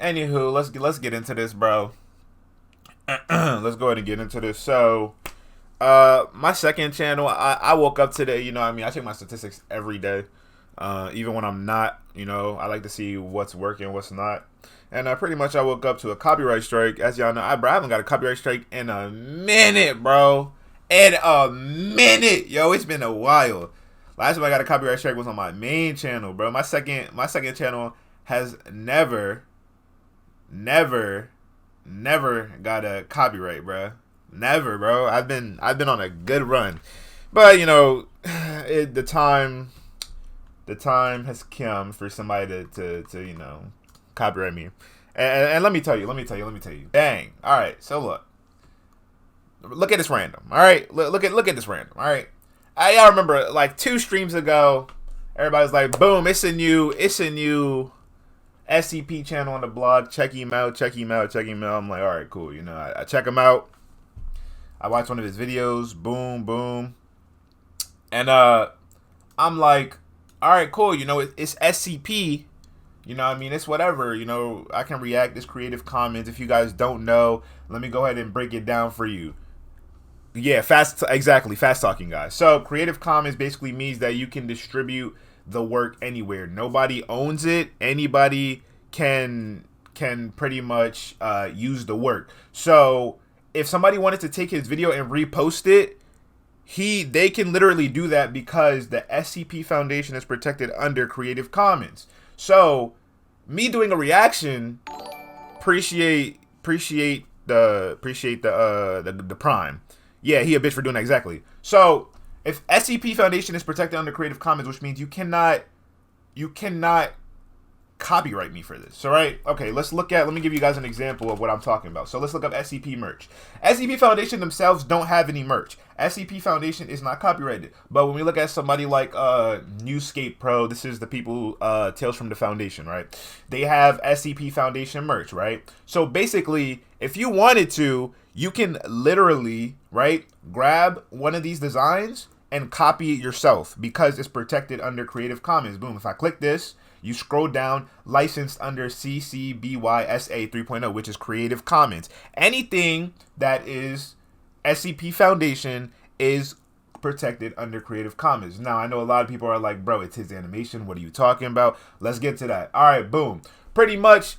Anywho, let's get into this, bro. Let's go ahead and get into this. So, my second channel, I woke up today. You know, what I mean, I check my statistics every day, even when I'm not. You know, I like to see what's working, what's not. And pretty much, I woke up to a copyright strike. As y'all know, I haven't got a copyright strike in a minute, bro. In a minute, yo, it's been a while. Last time I got a copyright strike was on my main channel, bro. My second channel has never got a copyright, bro. Never, bro. I've been on a good run, but you know, the time has come for somebody to you know, copyright me. And let me tell you. Dang. All right. So look at this random. All right. Look at this random. All right. Y'all remember like 2 streams ago, everybody's like, boom, it's a new SCP channel on the blog. Check him out. I'm like, all right, cool. You know, I check him out. I watch one of his videos. Boom, boom. And I'm like, all right, cool. You know, it's SCP. You know what I mean? It's whatever. You know, I can react. It's Creative Commons. If you guys don't know, let me go ahead and break it down for you. Yeah, fast talking, guys. So Creative Commons basically means that you can distribute the work anywhere. Nobody owns it. Anybody can pretty much use the work. So if somebody wanted to take his video and repost it, they can literally do that because the SCP Foundation is protected under Creative Commons. So me doing a reaction, appreciate the prime. Yeah, he a bitch for doing that, exactly. So, if SCP Foundation is protected under Creative Commons, which means you cannot copyright me for this. So, right? Okay, let me give you guys an example of what I'm talking about. So, let's look up SCP merch. SCP Foundation themselves don't have any merch. SCP Foundation is not copyrighted. But when we look at somebody like Newscape Pro, this is the people, Tales from the Foundation, right? They have SCP Foundation merch, right? So, basically, if you wanted to, you can literally, right, grab one of these designs and copy it yourself because it's protected under Creative Commons. Boom. If I click this, you scroll down, licensed under CC BY SA 3.0, which is Creative Commons. Anything that is SCP Foundation is protected under Creative Commons. Now, I know a lot of people are like, bro, it's his animation. What are you talking about? Let's get to that. All right, boom. Pretty much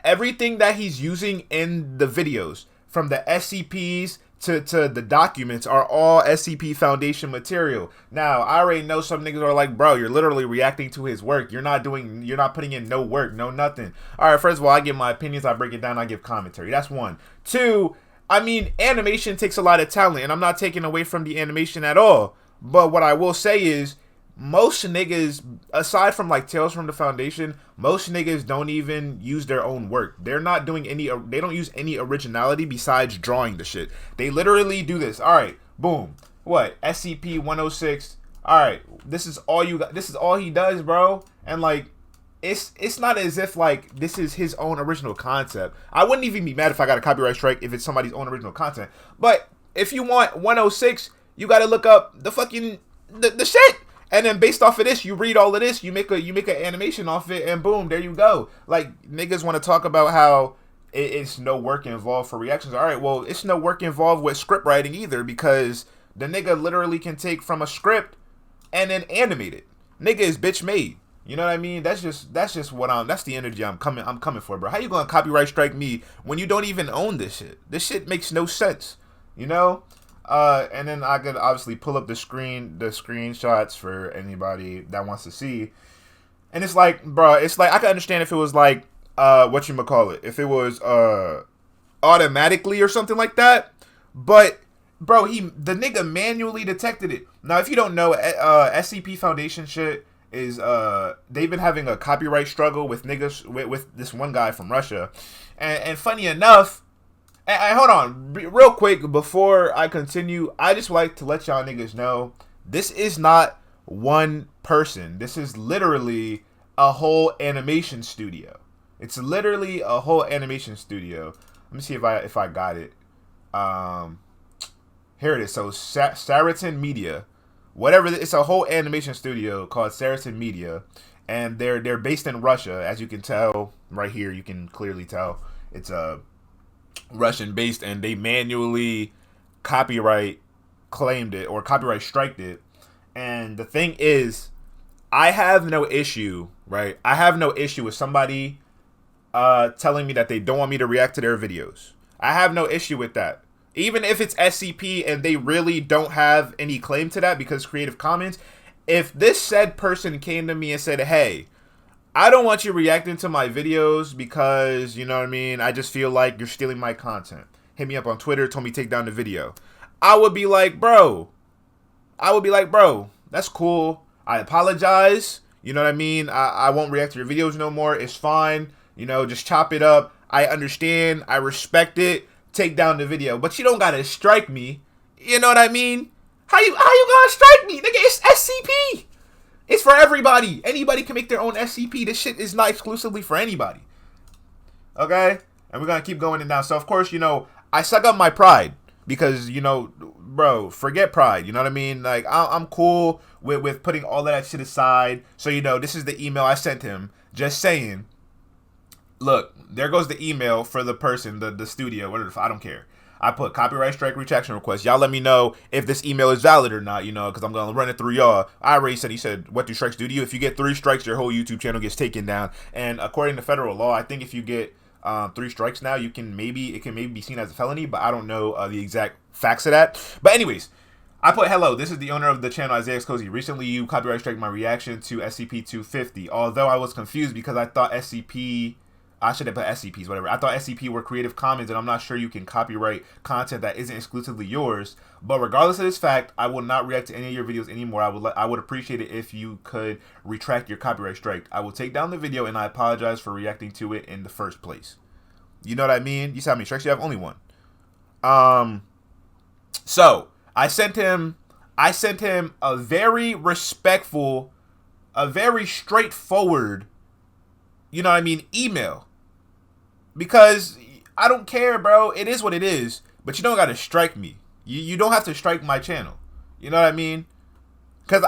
everything that he's using in the videos, from the SCPs to the documents, are all SCP Foundation material. Now, I already know some niggas are like, bro, you're literally reacting to his work. You're not putting in no work, no nothing. All right, first of all, I give my opinions, I break it down, I give commentary. That's one. Two, I mean, animation takes a lot of talent, and I'm not taking away from the animation at all. But what I will say is, most niggas, aside from like Tales from the Foundation, most niggas don't even use their own work. They're not doing they don't use any originality besides drawing the shit. They literally do this. All right, boom. What? SCP-106. All right, this is all you got. This is all he does, bro. And like, it's not as if like this is his own original concept. I wouldn't even be mad if I got a copyright strike if it's somebody's own original content. But if you want 106, you got to look up the fucking the shit. And then based off of this, you read all of this, you make an animation off it, and boom, there you go. Like, niggas want to talk about how it's no work involved for reactions. All right, well, it's no work involved with script writing either, because the nigga literally can take from a script and then animate it. Nigga is bitch made. You know what I mean? That's just that's the energy I'm coming for, bro. How you gonna copyright strike me when you don't even own this shit? This shit makes no sense. You know? And then I could obviously pull up the screenshots for anybody that wants to see. And it's like, bro, it's like, I could understand if it was like, if it was, automatically or something like that. But, bro, the nigga manually detected it. Now, if you don't know, SCP Foundation shit is, they've been having a copyright struggle with niggas, with this one guy from Russia. And funny enough, hold on, real quick, before I continue, I just like to let y'all niggas know, this is not one person. This is literally a whole animation studio. It's literally a whole animation studio. Let me see if I got it. Here it is. So Saratan Media, whatever. It's a whole animation studio called Saratan Media, and they're based in Russia, as you can tell right here. You can clearly tell it's a Russian based, and they manually copyright claimed it or copyright striked it. And the thing is, I have no issue, right? I have no issue with somebody telling me that they don't want me to react to their videos. I have no issue with that. Even if it's SCP and they really don't have any claim to that because Creative Commons, if this said person came to me and said, hey, I don't want you reacting to my videos because, you know what I mean, I just feel like you're stealing my content. Hit me up on Twitter, told me take down the video. I would be like, bro, that's cool. I apologize. You know what I mean? I won't react to your videos no more. It's fine. You know, just chop it up. I understand. I respect it. Take down the video. But you don't gotta strike me. You know what I mean? How you gonna strike me? Nigga, it's SCP. It's for everybody. Anybody can make their own SCP. This shit is not exclusively for anybody. Okay? And we're gonna keep going in now. So of course, you know, I suck up my pride. Because, you know, bro, forget pride. You know what I mean? Like, I'm cool with putting all of that shit aside. So, you know, this is the email I sent him. Just saying, look, there goes the email for the person, the studio, whatever. I don't care. I put copyright strike retraction request. Y'all let me know if this email is valid or not, you know, because I'm going to run it through y'all. I already said, he said, what do strikes do to you? If you get 3 strikes, your whole YouTube channel gets taken down. And according to federal law, I think if you get 3 strikes now, it can maybe be seen as a felony, but I don't know the exact facts of that. But anyways, I put, hello, this is the owner of the channel, IsiahCozy. Recently, you copyright strike my reaction to SCP-250. Although I was confused because I thought I should have put SCPs, whatever. I thought SCP were Creative Commons, and I'm not sure you can copyright content that isn't exclusively yours. But regardless of this fact, I will not react to any of your videos anymore. I would appreciate it if you could retract your copyright strike. I will take down the video, and I apologize for reacting to it in the first place. You know what I mean? You saw how many strikes you have? Only 1. So I sent him a very respectful, a very straightforward, you know what I mean, email. Because I don't care, bro. It is what it is. But you don't gotta strike me. You don't have to strike my channel. You know what I mean? Because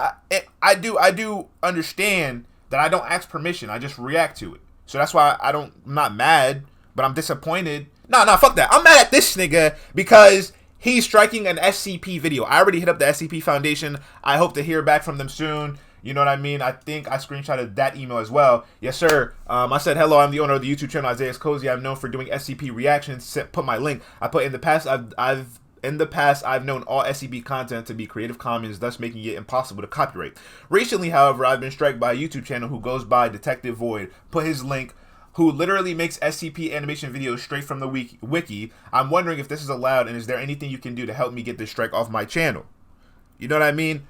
I do understand that I don't ask permission. I just react to it. So that's why I'm not mad, but I'm disappointed. Nah, fuck that. I'm mad at this nigga because he's striking an SCP video. I already hit up the SCP Foundation. I hope to hear back from them soon. You know what I mean? I think I screenshotted that email as well. Yes, sir. I said, hello, I'm the owner of the YouTube channel, IsiahCozy. I'm known for doing SCP reactions. Put my link. I put in the past, I've known all SCP content to be Creative Commons, thus making it impossible to copyright. Recently, however, I've been struck by a YouTube channel who goes by Detective Void. Put his link, who literally makes SCP animation videos straight from the wiki. I'm wondering if this is allowed, and is there anything you can do to help me get this strike off my channel? You know what I mean?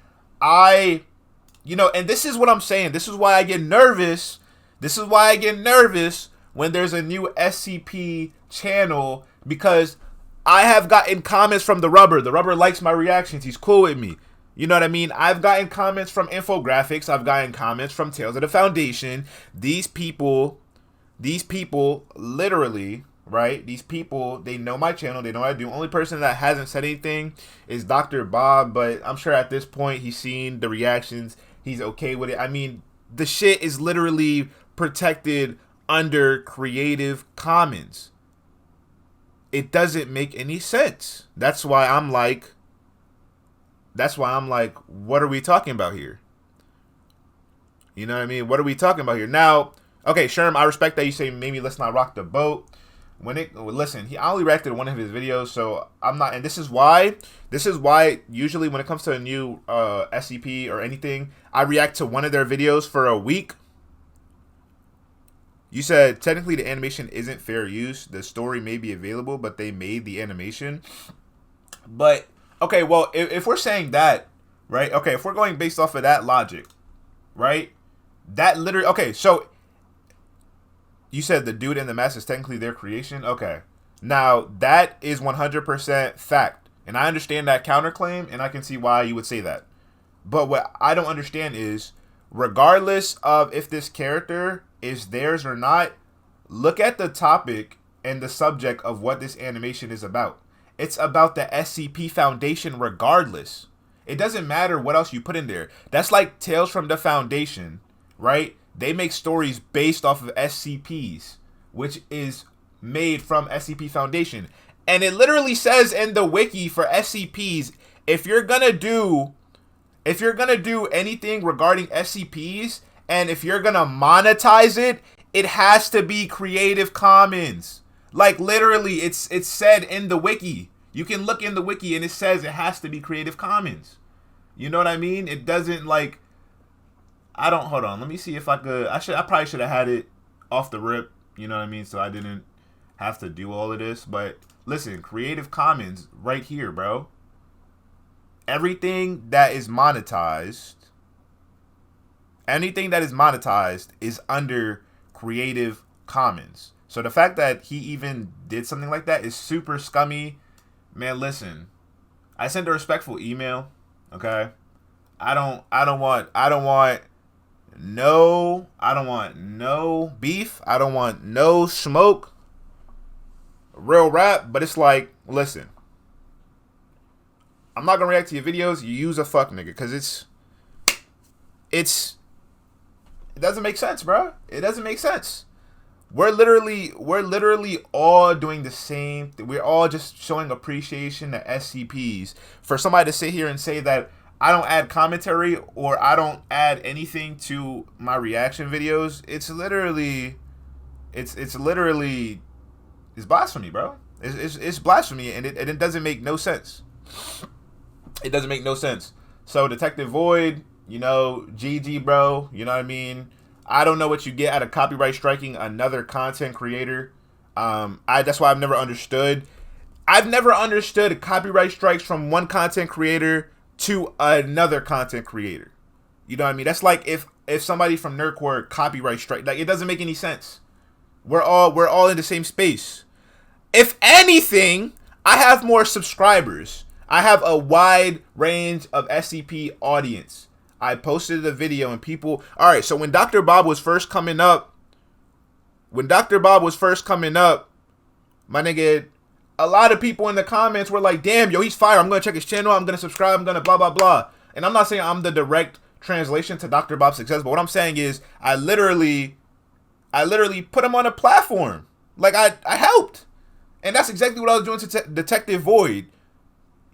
You know, and this is what I'm saying. This is why I get nervous. This is why I get nervous when there's a new SCP channel, because I have gotten comments from the Rubber. The Rubber likes my reactions. He's cool with me. You know what I mean? I've gotten comments from Infographics. I've gotten comments from Tales of the Foundation. These people literally, right? These people, they know my channel. They know what I do. Only person that hasn't said anything is Dr. Bob, but I'm sure at this point he's seen the reactions. He's okay with it. I mean, the shit is literally protected under Creative Commons. It doesn't make any sense. That's why I'm like, what are we talking about here? You know what I mean? What are we talking about here? Now, okay, Sherm, I respect that you say maybe let's not rock the boat. Listen, I only reacted to one of his videos, so I'm not, and this is why usually when it comes to a new SCP or anything, I react to one of their videos for a week. You said technically the animation isn't fair use. The story may be available, but they made the animation. But okay, well, if we're saying that, right? Okay, if we're going based off of that logic, right? That literally, okay, so you said the dude in the mask is technically their creation? Okay. Now, that is 100% fact. And I understand that counterclaim, and I can see why you would say that. But what I don't understand is, regardless of if this character is theirs or not, look at the topic and the subject of what this animation is about. It's about the SCP Foundation regardless. It doesn't matter what else you put in there. That's like Tales from the Foundation, right? They make stories based off of SCPs, which is made from SCP Foundation. And it literally says in the wiki for SCPs, if you're gonna do anything regarding SCPs, and if you're gonna monetize it, it has to be Creative Commons. Like literally, it's said in the wiki. You can look in the wiki and it says it has to be Creative Commons. You know what I mean? It doesn't like. Hold on. Let me see if I could. I probably should have had it off the rip. You know what I mean? So I didn't have to do all of this. But listen, Creative Commons right here, bro. Anything that is monetized is under Creative Commons. So the fact that he even did something like that is super scummy. Man, listen. I sent a respectful email, okay? I don't want no beef. I don't want no smoke. Real rap, but it's like, listen. I'm not gonna react to your videos. You use a fuck nigga, because it doesn't make sense, bro. It doesn't make sense. We're literally all doing the same thing. We're all just showing appreciation to SCPs. For somebody to sit here and say that I don't add commentary or I don't add anything to my reaction videos, it's blasphemy, bro. It's blasphemy, and it doesn't make no sense. It doesn't make no sense. So Detective Void, GG, bro. You know what I mean? I don't know what you get out of copyright striking another content creator. That's why I've never understood copyright strikes from one content creator to another content creator. You know what I mean? That's like if somebody from Nerdcore copyright strike, like, it doesn't make any sense. We're all in the same space. If anything, I have more subscribers. I have a wide range of SCP audience. I posted a video and people... Alright, so when Dr. Bob was first coming up, my nigga, a lot of people in the comments were like, damn, yo, he's fire. I'm going to check his channel. I'm going to subscribe. I'm going to blah, blah, blah. And I'm not saying I'm the direct translation to Dr. Bob's success, but what I'm saying is I literally put him on a platform. Like, I helped. And that's exactly what I was doing to Detective Void.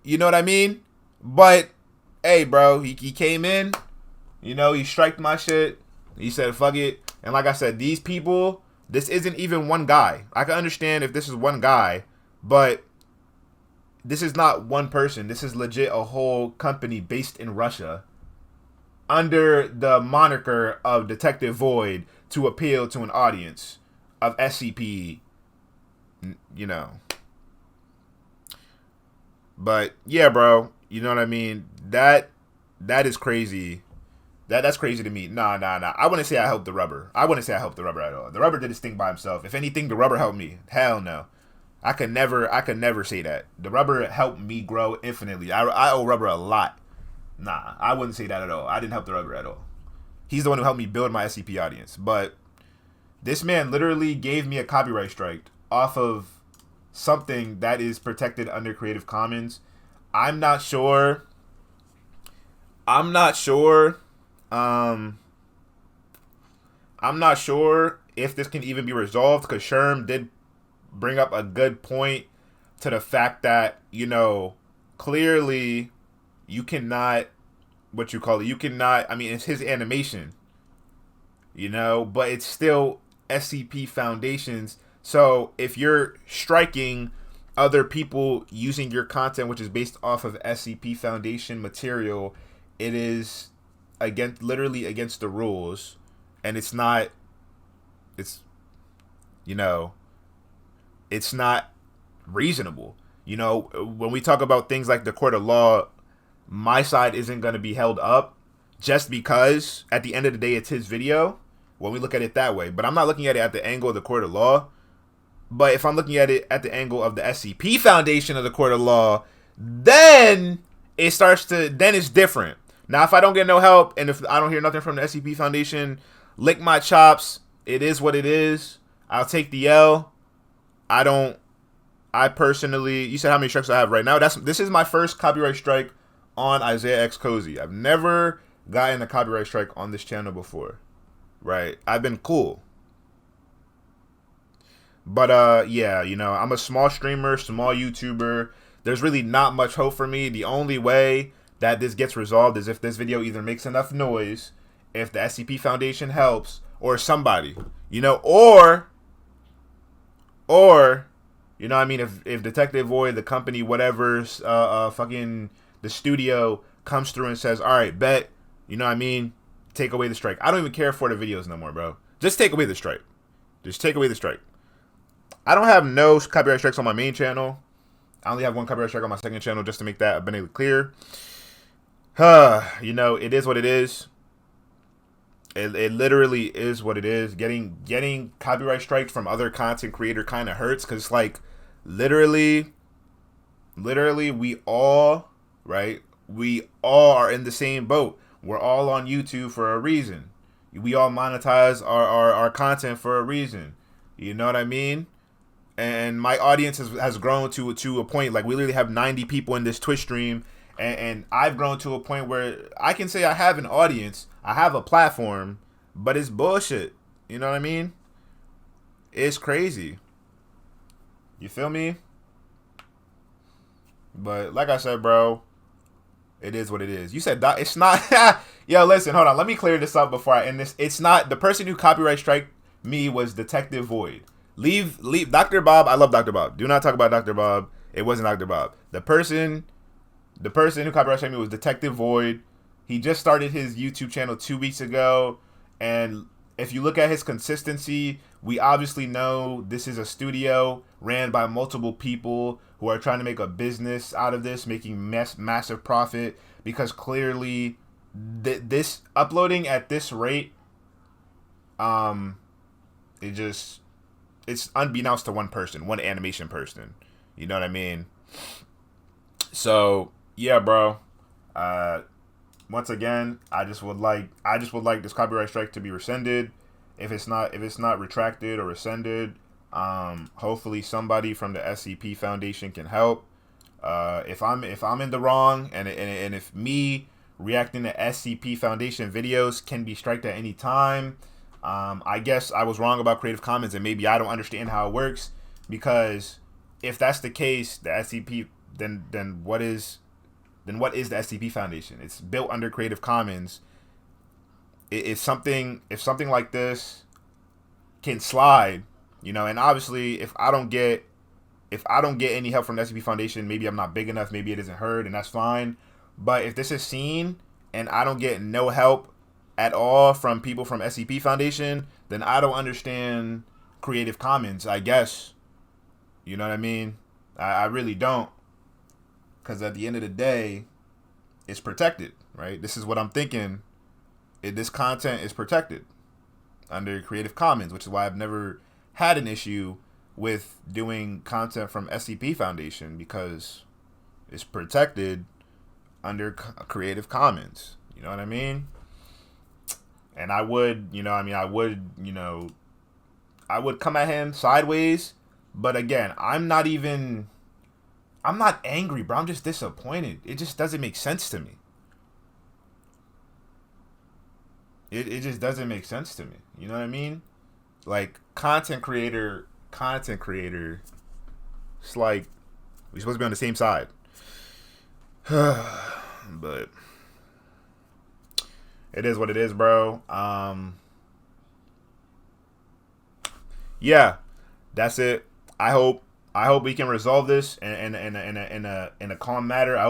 You know what I mean? But, hey, bro, he came in, he striked my shit. He said, fuck it. And like I said, these people, this isn't even one guy. I can understand if this is one guy, but this is not one person. This is legit a whole company based in Russia under the moniker of Detective Void to appeal to an audience of SCP, But yeah, bro, you know what I mean? That is crazy. That's crazy to me. Nah. I wouldn't say I helped the rubber. I wouldn't say I helped the rubber at all. The rubber did his thing by himself. If anything, the rubber helped me. Hell no. I could never say that. The rubber helped me grow infinitely. I owe rubber a lot. Nah, I wouldn't say that at all. I didn't help the rubber at all. He's the one who helped me build my SCP audience. But this man literally gave me a copyright strike off of something that is protected under Creative Commons. I'm not sure if this can even be resolved, because Sherm did bring up a good point to the fact that, clearly you cannot, it's his animation, but it's still SCP Foundation's. So if you're striking other people using your content, which is based off of SCP Foundation material, it is literally against the rules, and it's not reasonable. When we talk about things like the court of law, my side isn't going to be held up just because at the end of the day it's his video when we look at it that way. But I'm not looking at it at the angle of the court of law. But if I'm looking at it at the angle of the SCP Foundation of the court of law, then it's different. Now, if I don't get no help and if I don't hear nothing from the SCP Foundation, lick my chops. It is what it is. I'll take the L. I personally, you said how many strikes I have right now. This is my first copyright strike on IsiahCozy. I've never gotten a copyright strike on this channel before. right? I've been cool. But yeah, you know, I'm a small streamer, small YouTuber. There's really not much hope for me. The only way that this gets resolved is if this video either makes enough noise, if the SCP Foundation helps, or somebody, you know, or you know what I mean, if Detective Void, the company, whatever's fucking the studio comes through and says, all right, bet, you know what I mean, take away the strike. I don't even care for the videos no more, bro. Just take away the strike. Just take away the strike. I don't have no copyright strikes on my main channel. I only have one copyright strike on my second channel, just to make that abundantly clear. You know, it is what it is. It literally is what it is. Getting copyright strikes from other content creator kind of hurts, because like literally we all, right? We all are in the same boat. We're all on YouTube for a reason. We all monetize our content for a reason. You know what I mean? And my audience has grown to a point, like we literally have 90 people in this Twitch stream, and I've grown to a point where I can say I have an audience, I have a platform, but it's bullshit. You know what I mean? It's crazy. You feel me? But like I said, bro, it is what it is. You said it's not. Yo, listen, hold on. Let me clear this up before I end this. It's not, the person who copyright strike me was Detective Void. Leave Dr. Bob. I love Dr. Bob. Do not talk about Dr. Bob. It wasn't Dr. Bob. The person who copyright struck me was Detective Void. He just started his YouTube channel 2 weeks ago, and if you look at his consistency, we obviously know this is a studio ran by multiple people who are trying to make a business out of this, making massive profit, because clearly this uploading at this rate, it's unbeknownst to one person, one animation person. You know what I mean? So yeah, bro. Once again, I just would like this copyright strike to be rescinded. If it's not retracted or rescinded, hopefully somebody from the SCP Foundation can help. If I'm in the wrong, and if me reacting to SCP Foundation videos can be striked at any time, I guess I was wrong about Creative Commons, and maybe I don't understand how it works, because if that's the case, the SCP, then what is the SCP Foundation? It's built under Creative Commons. If something like this can slide, you know, and obviously if I don't get any help from the SCP Foundation, maybe I'm not big enough, maybe it isn't heard, and that's fine. But if this is seen and I don't get no help at all from people from SCP Foundation, then I don't understand Creative Commons, I guess. You know what I mean? I really don't. Because at the end of the day, it's protected, right? This is what I'm thinking. This content is protected under Creative Commons, which is why I've never had an issue with doing content from SCP Foundation, because it's protected under Creative Commons. You know what I mean? And I would come at him sideways, but again, I'm not angry, bro. I'm just disappointed. It just doesn't make sense to me. It just doesn't make sense to me. You know what I mean? Like, content creator. It's like, we're supposed to be on the same side. But it is what it is, bro. Yeah, that's it. I hope we can resolve this in a calm manner. I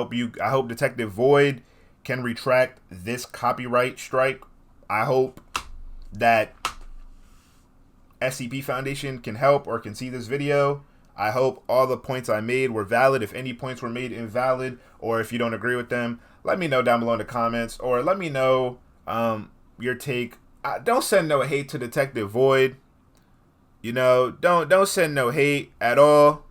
hope Detective Void can retract this copyright strike. I hope that SCP Foundation can help or can see this video. I hope all the points I made were valid. If any points were made invalid, or if you don't agree with them, let me know down below in the comments, or let me know your take. Don't send no hate to Detective Void. You know, don't send no hate at all.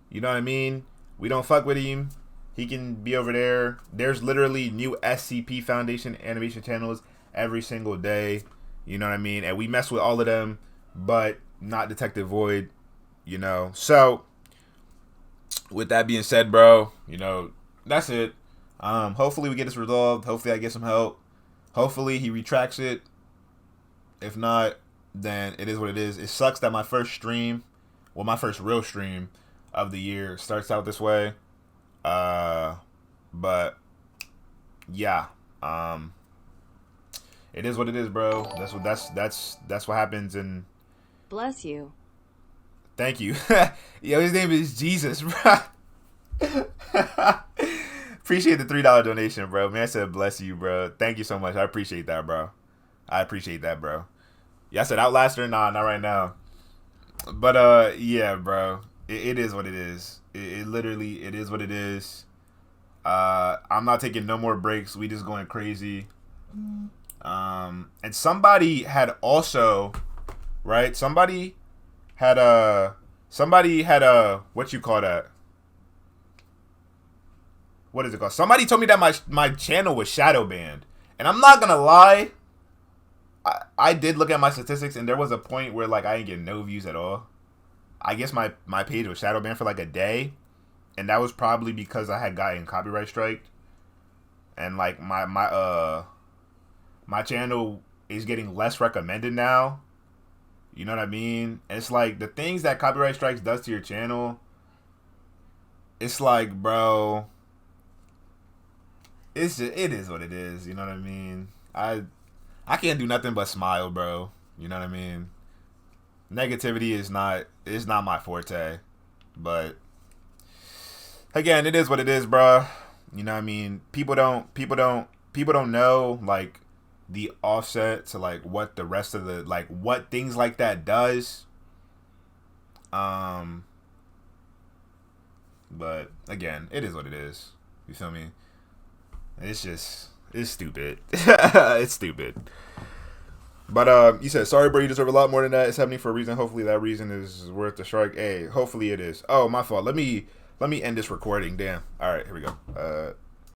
You know what I mean? We don't fuck with him. He can be over there. There's literally new SCP Foundation animation channels every single day. You know what I mean? And we mess with all of them, but not Detective Void. You know, so with that being said, bro, you know, that's it. Hopefully we get this resolved. Hopefully I get some help. Hopefully he retracts it. If not, then it is what it is. It sucks that my first stream, well, my first real stream of the year starts out this way. But yeah, it is what it is, bro. That's what happens. And bless you. Thank you. Yo, his name is Jesus, bro. Appreciate the $3 donation, bro. Man said bless you, bro. Thank you so much. I appreciate that, bro. I appreciate that, bro. Yeah, I said Outlaster. Nah, not right now. But yeah, bro. It is what it is. It literally, it is what it is. I'm not taking no more breaks. We just going crazy. And somebody had also, right? Somebody had a what you call that? What is it called? Somebody told me that my channel was shadow banned, and I'm not gonna lie. I did look at my statistics, and there was a point where like I didn't get no views at all. I guess my page was shadow banned for like a day, and that was probably because I had gotten copyright striked, and like my channel is getting less recommended now. You know what I mean? It's like the things that copyright strikes does to your channel. It's like, bro, it is what it is. You know what I mean? I can't do nothing but smile, bro. You know what I mean? Negativity is not my forte, but again, it is what it is, bro. You know what I mean? People don't know like the offset to like what the rest of the like what things like that does. But again, it is what it is. You feel me? It's stupid. It's stupid. But you said sorry, bro. You deserve a lot more than that. It's happening for a reason. Hopefully, that reason is worth the strike. Hey, hopefully it is. Oh, my fault. Let me end this recording. Damn. All right, here we go.